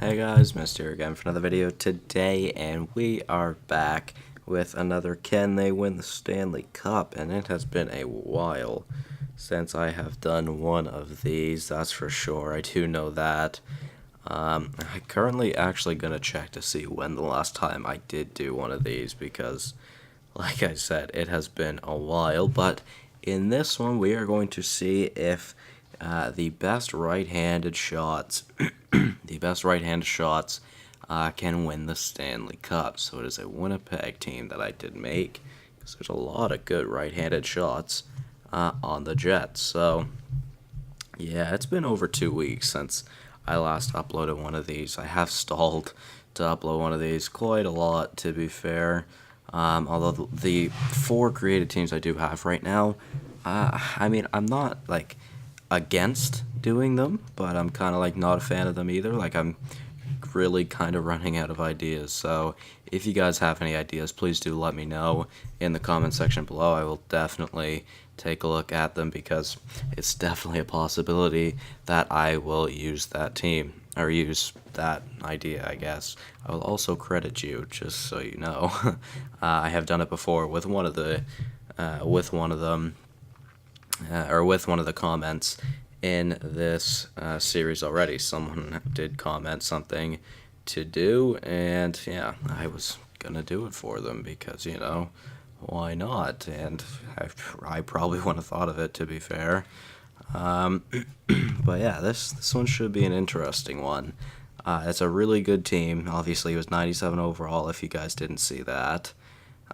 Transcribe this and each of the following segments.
Hey guys, Mr. here again for another video today, and we are back with another Can They Win the Stanley Cup? And it has been a while since I have done one of these, that's for sure. I do know that. I'm currently actually going to check to see when the last time I did do one of these because, like I said, it has been a while. But in this one, we are going to see if the best right-handed shots, can win the Stanley Cup. So it is a Winnipeg team that I did make, because there's a lot of good right-handed shots on the Jets. So yeah, it's been over 2 weeks since I last uploaded one of these. I have stalled to upload one of these quite a lot, to be fair. Although the 4 created teams I do have right now, I mean, I'm not like against doing them, but I'm kind of like not a fan of them either. Like, I'm really kind of running out of ideas. So if you guys have any ideas, please do let me know in the comment section below. I will definitely take a look at them, because it's definitely a possibility that I will use that team, or use that idea, I guess. I will also credit you, just so you know. I have done it before with one of the with one of the comments in this series already. Someone did comment something to do, and yeah, I was gonna do it for them because, you know, why not? And I probably wouldn't have thought of it, to be fair. But yeah, this one should be an interesting one. It's a really good team. Obviously, it was 97 overall, if you guys didn't see that.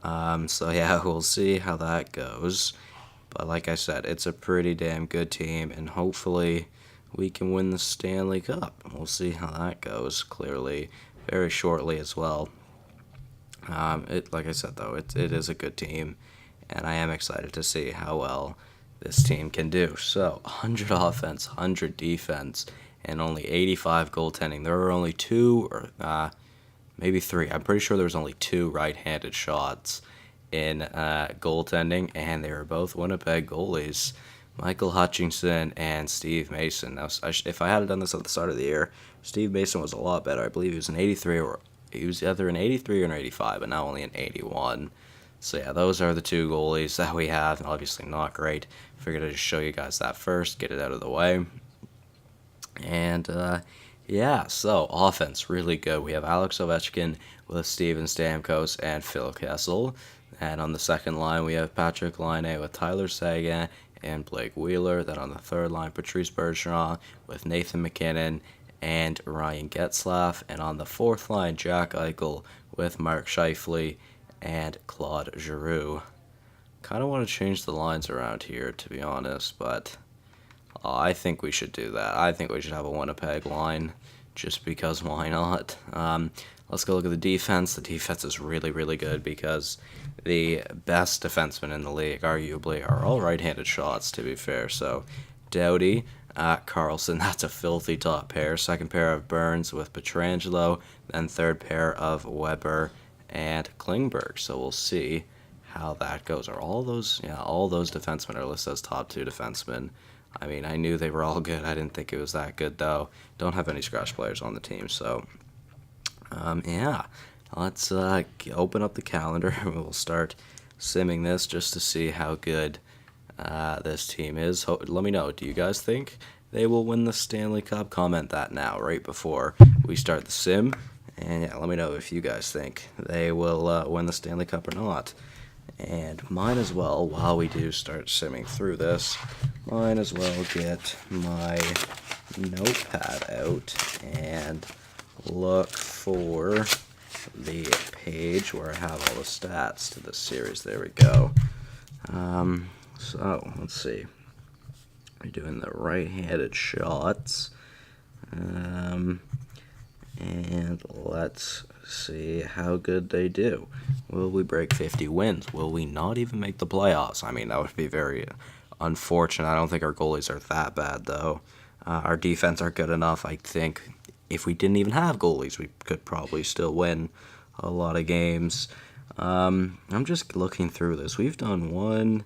So yeah, we'll see how that goes. But like I said, it's a pretty damn good team, and hopefully we can win the Stanley Cup. We'll see how that goes, clearly, very shortly as well. Like I said, though, it is a good team, and I am excited to see how well this team can do. So, 100 offense, 100 defense, and only 85 goaltending. There are only 2, or maybe 3. I'm pretty sure there was only 2 right-handed shots in goaltending, and they were both Winnipeg goalies, Michael Hutchinson and Steve Mason. Now, if I had done this at the start of the year, Steve Mason was a lot better. I believe he was an 83, or he was either an 83 or an 85, but now only an 81. So yeah, those are the 2 goalies that we have. Obviously not great. Figured I'd just show you guys that first, get it out of the way. And yeah, so offense, really good. We have Alex Ovechkin with Steven Stamkos and Phil Kessel. And on the second line, we have Patrick Laine with Tyler Seguin and Blake Wheeler. Then on the third line, Patrice Bergeron with Nathan MacKinnon and Ryan Getzlaf. And on the fourth line, Jack Eichel with Mark Scheifele and Claude Giroux. Kind of want to change the lines around here, to be honest, but I think we should do that. I think we should have a Winnipeg line, just because why not? Let's go look at the defense. The defense is really, really good, because the best defensemen in the league, arguably, are all right-handed shots, to be fair. So, Doughty, Carlson, that's a filthy top pair. Second pair of Burns with Pietrangelo. Then third pair of Weber and Klingberg. So we'll see how that goes. Are all those, yeah, all those defensemen are listed as top 2 defensemen. I mean, I knew they were all good. I didn't think it was that good, though. Don't have any scratch players on the team, so yeah, let's open up the calendar. We'll start simming this just to see how good this team is. Let me know, do you guys think they will win the Stanley Cup? Comment that now, right before we start the sim. And yeah, let me know if you guys think they will win the Stanley Cup or not. And might as well, while we do start simming through this, might as well get my notepad out and look for the page where I have all the stats to this series. There we go. So, let's see. We're doing the right-handed shots. And let's see how good they do. Will we break 50 wins? Will we not even make the playoffs? I mean, that would be very unfortunate. I don't think our goalies are that bad, though. Our defense are good enough. I think if we didn't even have goalies, we could probably still win a lot of games. I'm just looking through this. We've done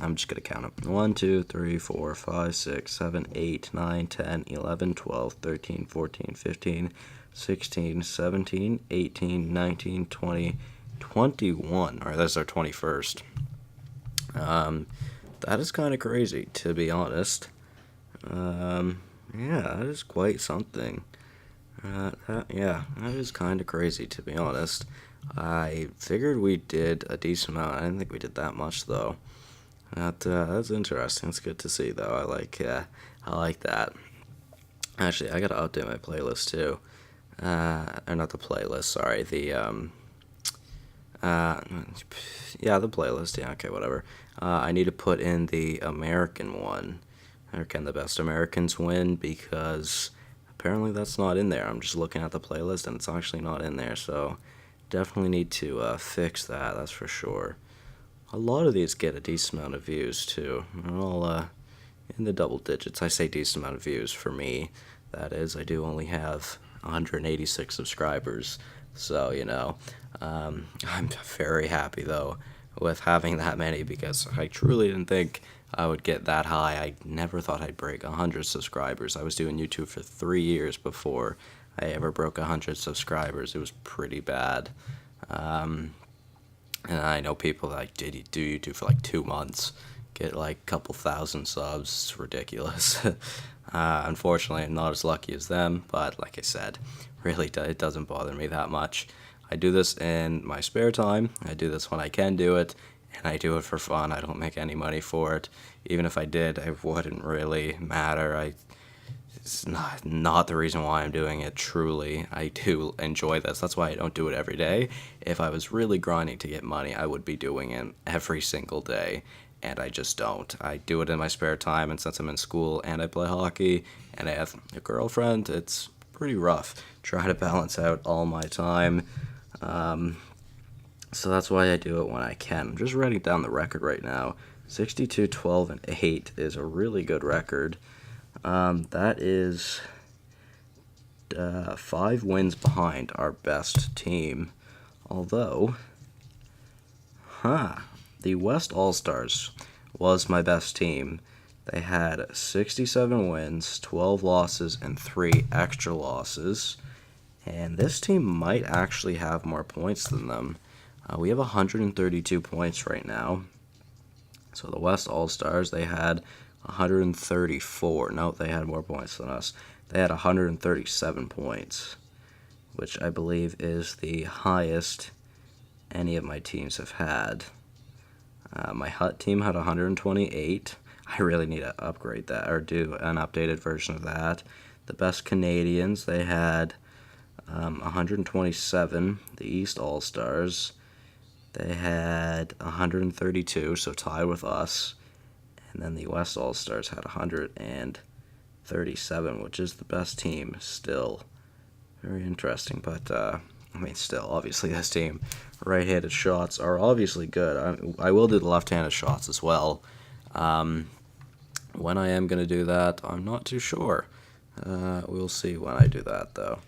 I'm just going to count them. 1, 2, 3, 4, 5, 6, 7, 8, 9, 10, 11, 12, 13, 14, 15, 16, 17, 18, 19, 20, 21. All right, that's our 21st. That is kind of crazy, to be honest. Yeah, that is quite something. That is kind of crazy, to be honest. I figured we did a decent amount. I didn't think we did that much, though. That's interesting. It's good to see, though. I like that. Actually, I gotta update my playlist too. Or not the playlist. Sorry, the playlist. Yeah, okay, whatever. I need to put in the American one. Or can the best Americans win? Because apparently that's not in there. I'm just looking at the playlist and it's actually not in there. So definitely need to fix that. That's for sure. A lot of these get a decent amount of views too. They're all in the double digits. I say decent amount of views for me. That is, I do only have 186 subscribers. So, I'm very happy, though, with having that many because I truly didn't think I would get that high. I never thought I'd break 100 subscribers. I was doing YouTube for 3 years before I ever broke 100 subscribers. It was pretty bad. And I know people that do YouTube for like 2 months, get like a couple thousand subs. It's ridiculous. Unfortunately, I'm not as lucky as them, but like I said, really it doesn't bother me that much. I do this in my spare time. I do this when I can do it, and I do it for fun. I don't make any money for it. Even if I did, it wouldn't really matter. It's not the reason why I'm doing it, truly. I do enjoy this. That's why I don't do it every day. If I was really grinding to get money, I would be doing it every single day, and I just don't. I do it in my spare time, and since I'm in school and I play hockey and I have a girlfriend, it's pretty rough. Try to balance out all my time. So that's why I do it when I can. I'm just writing down the record right now. 62, 12, and 8 is a really good record. That is 5 wins behind our best team. Although, the West All-Stars was my best team. They had 67 wins, 12 losses, and 3 extra losses. And this team might actually have more points than them. We have 132 points right now. So the West All-Stars, they had 134. No, they had more points than us. They had 137 points, which I believe is the highest any of my teams have had. My Hut team had 128. I really need to upgrade that or do an updated version of that. The Best Canadians, they had 127. The East All-Stars, they had 132, so tied with us. And then the West All-Stars had 137, which is the best team still. Very interesting, but, still, obviously this team, right-handed shots are obviously good. I will do the left-handed shots as well. When I am going to do that, I'm not too sure. We'll see when I do that, though.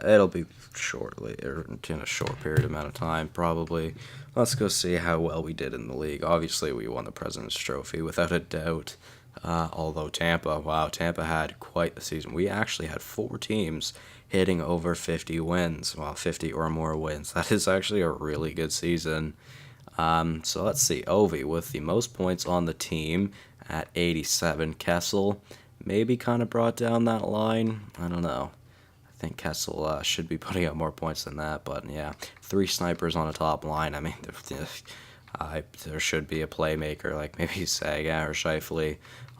It'll be shortly, or in a short period amount of time, probably. Let's go see how well we did in the league. Obviously, we won the President's Trophy, without a doubt. Although Tampa had quite the season. We actually had 4 teams hitting over 50 wins, 50 or more wins. That is actually a really good season. So let's see. Ovi with the most points on the team at 87. Kessel maybe kind of brought down that line. I don't know. I think Kessel should be putting up more points than that, but yeah, 3 snipers on a top line. There should be a playmaker like maybe Saga or Scheifele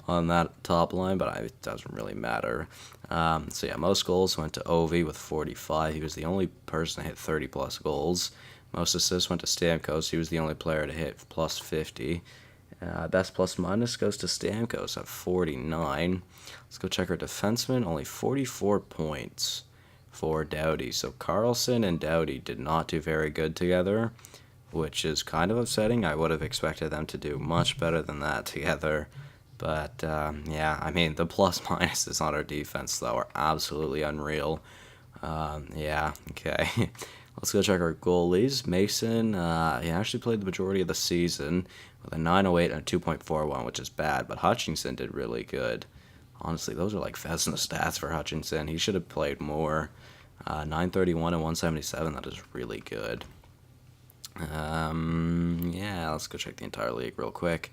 on that top line, but it doesn't really matter. Most goals went to Ovi with 45. He was the only person to hit 30-plus goals. Most assists went to Stamkos. He was the only player to hit plus 50. Best plus-minus goes to Stamkos at 49. Let's go check our defenseman. Only 44 points for Doughty. So Carlson and Doughty did not do very good together, which is kind of upsetting. I would have expected them to do much better than that together. But, the plus-minuses on our defense, though, are absolutely unreal. Okay. Let's go check our goalies. Mason, he actually played the majority of the season with a 908 and a 2.41, which is bad, but Hutchinson did really good. Honestly, those are like Vezina stats for Hutchinson. He should have played more. 931 and 177, that is really good. Yeah, let's go check the entire league real quick.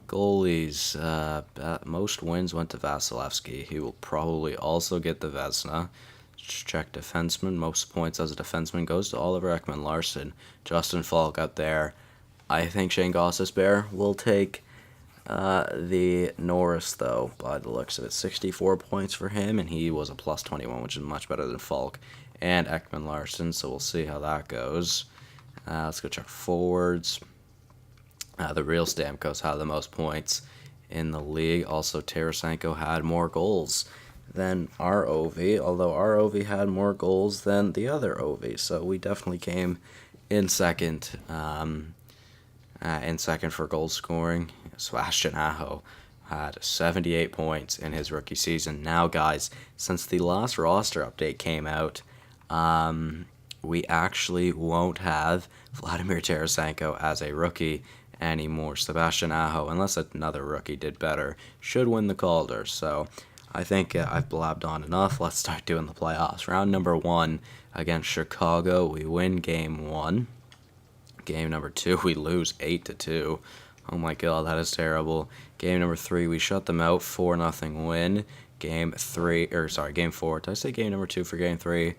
Goalies, most wins went to Vasilevsky. He will probably also get the Vezina. Check defenseman. Most points as a defenseman goes to Oliver Ekman-Larsson. Justin Falk up there. I think Shane Gostisbehere will take the Norris, though, by the looks of it. 64 points for him, and he was a plus 21, which is much better than Falk and Ekman-Larsson, so we'll see how that goes. Let's go check forwards. The real Stamkos had the most points in the league. Also, Tarasenko had more goals than our OV, although our OV had more goals than the other OV, so we definitely came in second. In second for goal scoring. Sebastian Aho had 78 points in his rookie season. Now, guys, since the last roster update came out, we actually won't have Vladimir Tarasenko as a rookie anymore. Sebastian Aho, unless another rookie did better, should win the Calder. So I think I've blabbed on enough. Let's start doing the playoffs. Round number 1 against Chicago. We win game 1. Game number 2, we lose 8-2. Oh my god, that is terrible. Game number 3, we shut them out, 4-0 win. Game 4. Did I say game number 2 for game 3?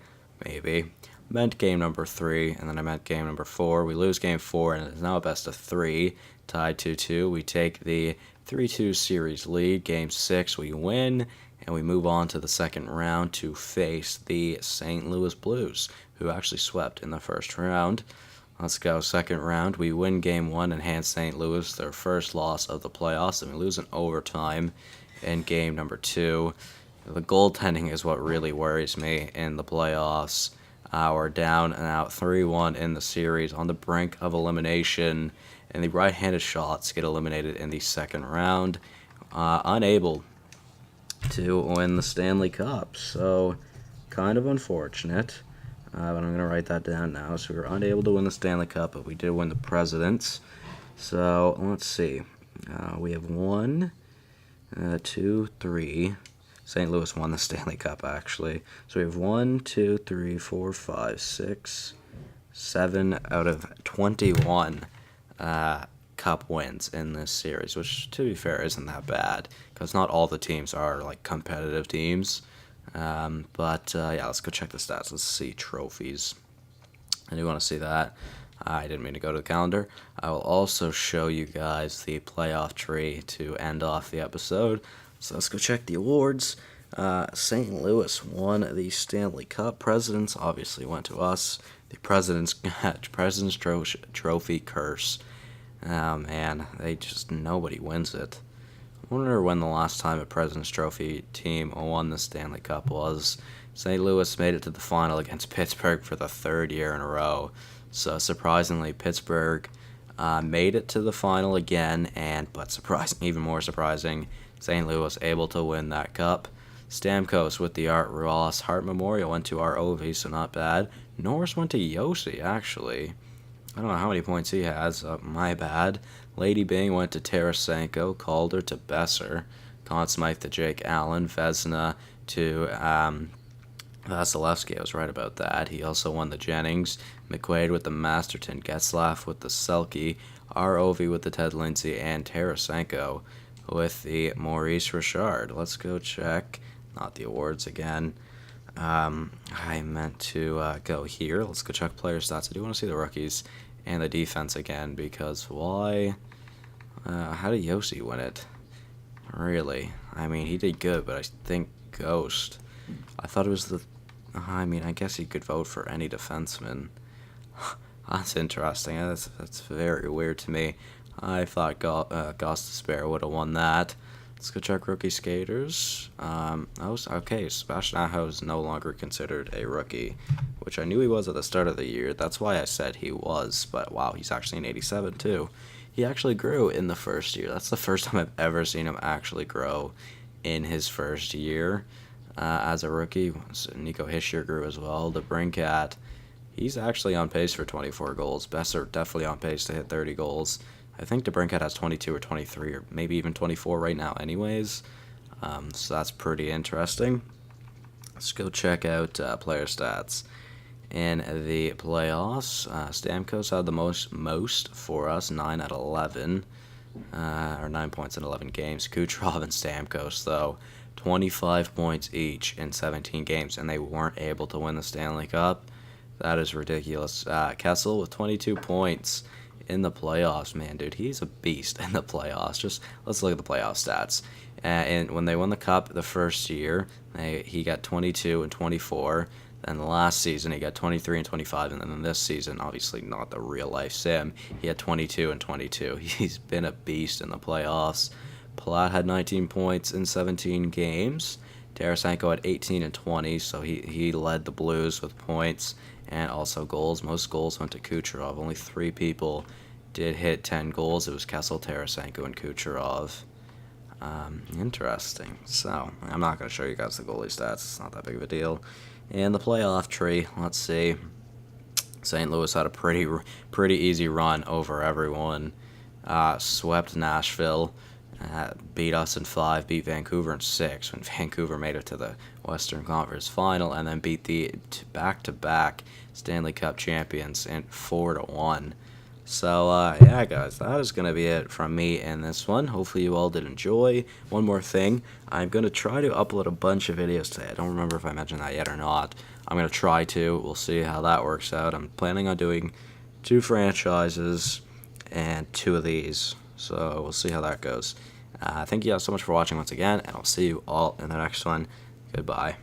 Maybe. Meant game number 3, and then I meant game number 4. We lose game 4, and it's now a best of 3, tied 2-2. We take the 3-2 series lead. Game 6, we win, and we move on to the second round to face the St. Louis Blues, who actually swept in the first round. Let's go. Second round, we win game 1 and hand St. Louis their first loss of the playoffs, and we lose in overtime in game number 2. The goaltending is what really worries me in the playoffs. We're down and out 3-1 in the series, on the brink of elimination, and the right-handed shots get eliminated in the second round, unable to win the Stanley Cup. So, kind of unfortunate. But I'm going to write that down now. So we were unable to win the Stanley Cup, but we did win the Presidents. So let's see. We have 1, 2, 3. St. Louis won the Stanley Cup, actually. So we have 1, 2, 3, 4, 5, 6, 7 out of 21 Cup wins in this series, which, to be fair, isn't that bad, because not all the teams are like competitive teams. Yeah, let's go check the stats. Let's see trophies. I do want to see that. I didn't mean to go to the calendar. I will also show you guys the playoff tree to end off the episode. So let's go check the awards. St. Louis won the Stanley Cup. Presidents obviously went to us. The President's Trophy curse. Man, nobody wins it. I wonder when the last time a President's Trophy team won the Stanley Cup was. St. Louis made it to the final against Pittsburgh for the 3rd year in a row. So surprisingly, Pittsburgh made it to the final again, but even more surprising, St. Louis was able to win that cup. Stamkos with the Art Ross Hart Memorial went to our OV, so not bad. Norris went to Yossi, actually. I don't know how many points he has. My bad. Lady Bing went to Tarasenko. Calder to Besser. Conn Smythe to Jake Allen. Vezina to Vasilevsky. I was right about that. He also won the Jennings. McQuaid with the Masterton. Getzlaff with the Selke. ROV with the Ted Lindsay. And Tarasenko with the Maurice Richard. Let's go check. Not the awards again. I meant to go here. Let's go check player stats. I do want to see the rookies and the defense again, because why? How did Yossi win it? Really? I mean, he did good, but I think Ghost. I thought it was the... I mean, I guess you could vote for any defenseman. That's interesting. That's very weird to me. I thought Gostisbehere would have won that. Let's go check rookie skaters. Okay, Sebastian Aho is no longer considered a rookie, which I knew he was at the start of the year. That's why I said he was, but wow, he's actually an 87 too. He actually grew in the first year. That's the first time I've ever seen him actually grow in his first year as a rookie. So Nico Hischier grew as well. The Brinkat He's actually on pace for 24 goals. Besser definitely on pace to hit 30 goals. I think DeBrincat has 22 or 23 or maybe even 24 right now anyways. So that's pretty interesting. Let's go check out player stats. In the playoffs, Stamkos had the most for us, 9 out of 11, or 9 points in 11 games. Kucherov and Stamkos, though, 25 points each in 17 games, and they weren't able to win the Stanley Cup. That is ridiculous. Kessel with 22 points in the playoffs, man, dude, he's a beast in the playoffs. Just let's look at the playoff stats. And when they won the cup the first year, he got 22 and 24. Then the last season, he got 23 and 25. And then this season, obviously not the real life sim, he had 22 and 22. He's been a beast in the playoffs. Palat had 19 points in 17 games. Tarasenko had 18 and 20, so he led the Blues with points and also goals. Most goals went to Kucherov. Only 3 people did hit 10 goals. It was Kessel, Tarasenko, and Kucherov. Interesting. So, I'm not going to show you guys the goalie stats. It's not that big of a deal. And the playoff tree, let's see. St. Louis had a pretty easy run over everyone. Swept Nashville. Beat us in 5, beat Vancouver in 6 when Vancouver made it to the Western Conference Final, and then beat the back-to-back Stanley Cup champions in 4-1. So, yeah, guys, that is going to be it from me in this one. Hopefully you all did enjoy. One more thing, I'm going to try to upload a bunch of videos today. I don't remember if I mentioned that yet or not. I'm going to try to. We'll see how that works out. I'm planning on doing 2 franchises and 2 of these. So we'll see how that goes. Thank you guys so much for watching once again, and I'll see you all in the next one. Goodbye.